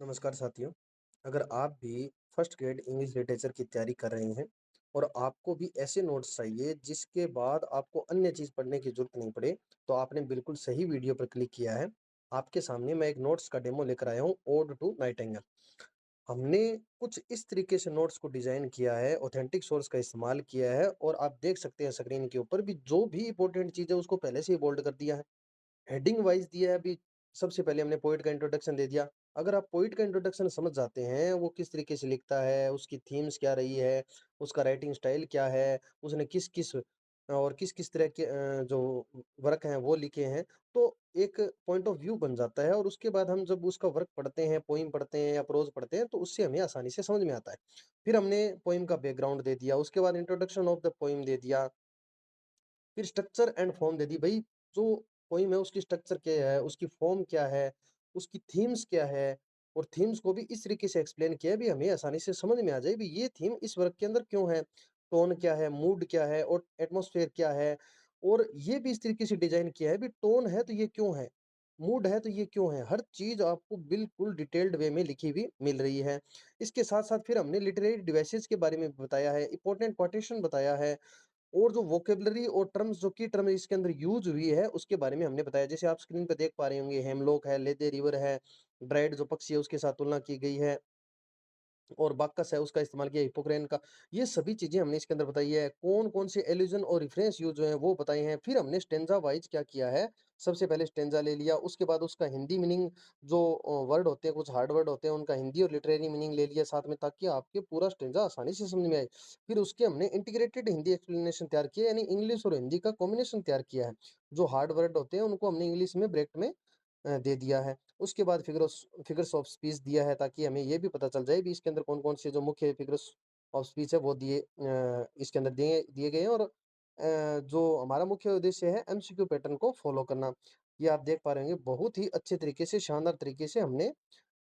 नमस्कार साथियों। अगर आप भी फर्स्ट ग्रेड इंग्लिश लिटरेचर की तैयारी कर रहे हैं और आपको भी ऐसे नोट्स चाहिए जिसके बाद आपको अन्य चीज़ पढ़ने की ज़रूरत नहीं पड़े, तो आपने बिल्कुल सही वीडियो पर क्लिक किया है। आपके सामने मैं एक नोट्स का डेमो लेकर आया हूँ, ओड टू नाइटिंगेल। हमने कुछ इस तरीके से नोट्स को डिज़ाइन किया है, ऑथेंटिक सोर्स का इस्तेमाल किया है और आप देख सकते हैं स्क्रीन के ऊपर भी जो भी इम्पोर्टेंट चीज़ है उसको पहले से ही बोल्ड कर दिया है। हेडिंग वाइज़ दिया है अभी। सबसे पहले हमने पोएट का इंट्रोडक्शन दे दिया। अगर आप पोएट का इंट्रोडक्शन समझ जाते हैं, वो किस तरीके से लिखता है, उसकी थीम्स क्या रही है, उसका राइटिंग स्टाइल क्या है, उसने किस-किस और किस-किस तरह के जो वर्क हैं वो लिखे हैं, तो एक पॉइंट ऑफ व्यू बन जाता है और उसके बाद हम जब उसका वर्क पढ़ते हैं, पोएम पढ़ते हैं या प्रोज़ पढ़ते हैं, तो उससे हमें आसानी से समझ में आता है। फिर हमने पोएम का बैकग्राउंड दे दिया, उसके बाद इंट्रोडक्शन ऑफ द पोएम दे दिया। फिर स्ट्रक्चर एंड फॉर्म दे दी भई, जो पोएम है उसकी स्ट्रक्चर क्या है, उसकी फॉर्म क्या है, उसकी थीम्स क्या है और थीम्स को भी इस तरीके से एक्सप्लेन किया है भी हमें आसानी से समझ में आ जाए भी ये थीम इस वर्क के अंदर क्यों है, टोन क्या है, मूड क्या है और एटमॉस्फेयर क्या है और ये भी इस तरीके से डिज़ाइन किया है भी टोन है तो ये क्यों है, मूड है तो ये क्यों है, हर चीज़ आपको बिल्कुल डिटेल्ड वे में लिखी हुई मिल रही है। इसके साथ-साथ फिर हमने लिटरेरी डिवाइसेज़ के बारे में बताया है, इम्पोर्टेंट कोटेशन बताया है और जो वोकैब्युलरी और टर्म्स जो की टर्म इसके अंदर यूज़ हुई है, उसके बारे में हमने बताया। जैसे आप स्क्रीन पे देख पा रहे होंगे हेमलॉक है, लेदे रिवर है, ड्राइड जो पक्षी है उसके साथ तुलना की गई है। और बाकस है उसका इस्तेमाल किया हिप्पोक्रेन का। ये सभी चीज़ें हमने इसके अंदर बताई है। कौन-कौन से एल्यूज़न और रेफ़रेंस यूज़ हुए हैं वो बताए हैं। फिर हमने स्टैन्ज़ा वाइज़ क्या किया है, सबसे पहले स्टैन्ज़ा ले लिया, उसके बाद उसका हिंदी मीनिंग जो वर्ड होते हैं, कुछ हार्ड वर्ड होते हैं, उनका हिंदी और लिटरेरी मीनिंग ले लिया साथ में ताकि आपके पूरा स्टैन्ज़ा आसानी से समझ में आए। फिर उसके हमने इंटीग्रेटेड हिंदी एक्सप्लेनेशन तैयार किया यानी इंग्लिश और हिंदी का कॉम्बिनेशन तैयार किया है। जो हार्ड वर्ड होते हैं उनको हमने इंग्लिश में ब्रैकेट में दे दिया है। उसके बाद फिगर्स ऑफ स्पीच दिया है ताकि हमें ये भी पता चल जाए भी इसके अंदर कौन-कौन से जो मुख्य फिगर्स ऑफ स्पीच है वो इसके अंदर दिए दिए गए हैं और जो हमारा मुख्य उद्देश्य है एमसीक्यू पैटर्न को फ़ॉलो करना। ये आप देख पा रहे होंगे बहुत ही अच्छे तरीके से शानदार तरीके से हमने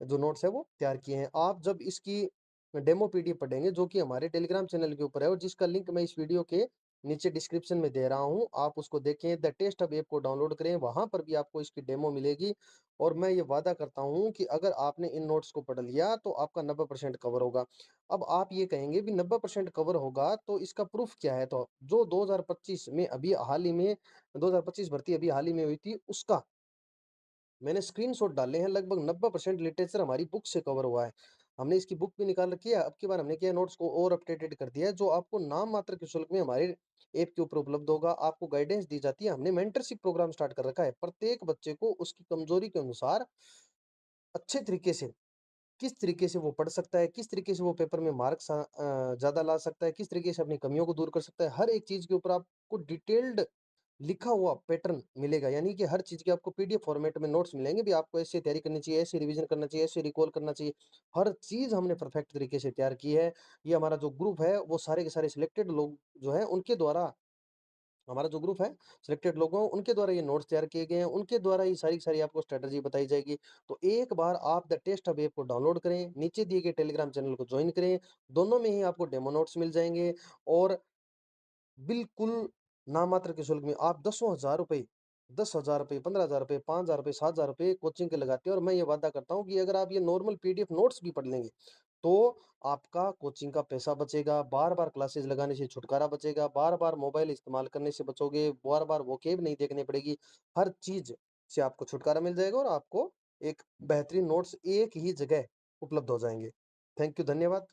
जो नोट्स है वो तैयार किए हैं। आप जब इसकी डेमो पीडीएफ पढ़ेंगे जो कि हमारे टेलीग्राम चैनल के ऊपर है और जिसका लिंक मैं इस वीडियो के नीचे डिस्क्रिप्शन में दे रहा हूँ। आप उसको देखें, द टेस्ट हब ऐप को डाउनलोड करें, वहाँ पर भी आपको इसकी डेमो मिलेगी और मैं ये वादा करता हूँ कि अगर आपने इन नोट्स को पढ़ लिया तो आपका 90% कवर होगा। अब आप ये कहेंगे भी 90% कवर होगा तो इसका प्रूफ क्या है? तो जो 2025 में अभी हाल ही में 2025 भर्ती अभी हाल ही में हुई थी उसका मैंने स्क्रीनशॉट डाले हैं, लगभग 90% लिटरेचर हमारी बुक से कवर हुआ है। हमने इसकी बुक भी निकाल रखी है, अब की बार हमने क्या है नोट्स को और अपडेटेड कर दिया है, जो आपको नाम मात्र के शुल्क में हमारे ऐप के ऊपर उपलब्ध होगा। आपको गाइडेंस दी जाती है, हमने मेंटरशिप प्रोग्राम स्टार्ट कर रखा है। प्रत्येक बच्चे को उसकी कमज़ोरी के अनुसार अच्छे तरीके से किस तरीके से वो पढ़ सकता है, किस तरीके से वो पेपर में मार्क्स ज़्यादा ला सकता है, किस तरीके से अपनी कमियों को दूर कर सकता है, हर एक चीज़ के ऊपर आपको डिटेल्ड लिखा हुआ पैटर्न मिलेगा। यानी कि हर चीज़ के आपको पीडीएफ फॉर्मेट में नोट्स मिलेंगे भी आपको ऐसे तैयारी करनी चाहिए, ऐसे रिवीजन करना चाहिए, ऐसे रिकॉल करना चाहिए। हर चीज़ हमने परफेक्ट तरीके से तैयार की है। ये हमारा जो ग्रुप है वो सारे के सारे सिलेक्टेड लोग जो हैं उनके द्वारा हमारा जो ग्रुप है सिलेक्टेड लोगों उनके द्वारा ये नोट्स तैयार किए गए हैं, उनके द्वारा ये सारी की सारी आपको स्ट्रैटेजी बताई जाएगी। तो एक बार आप द टेस्ट हब ऐप को डाउनलोड करें, नीचे दिए गए टेलीग्राम चैनल को जॉइन करें, दोनों में ही आपको डेमो नोट्स मिल जाएँगे और बिल्कुल नामात्र के शुल्क में आप दसों हज़ार रुपए, 10,000 रुपए, 15,000 रुपए, 5,000 रुपए, 7,000 रुपए कोचिंग के लगाते हैं और मैं ये वादा करता हूँ कि अगर आप ये नॉर्मल पीडीएफ नोट्स भी पढ़ लेंगे, तो आपका कोचिंग का पैसा बचेगा, बार-बार क्लासेस लगाने से छुटकारा बचेगा, बार-बार मोबाइल इस्तेमाल करने से बचोगे, बार-बार वोकेब नहीं देखनी पड़ेगी। हर चीज़ से आपको छुटकारा मिल जाएगा और आपको एक बेहतरीन नोट्स एक ही जगह उपलब्ध हो जाएँगे। थैंक यू, धन्यवाद।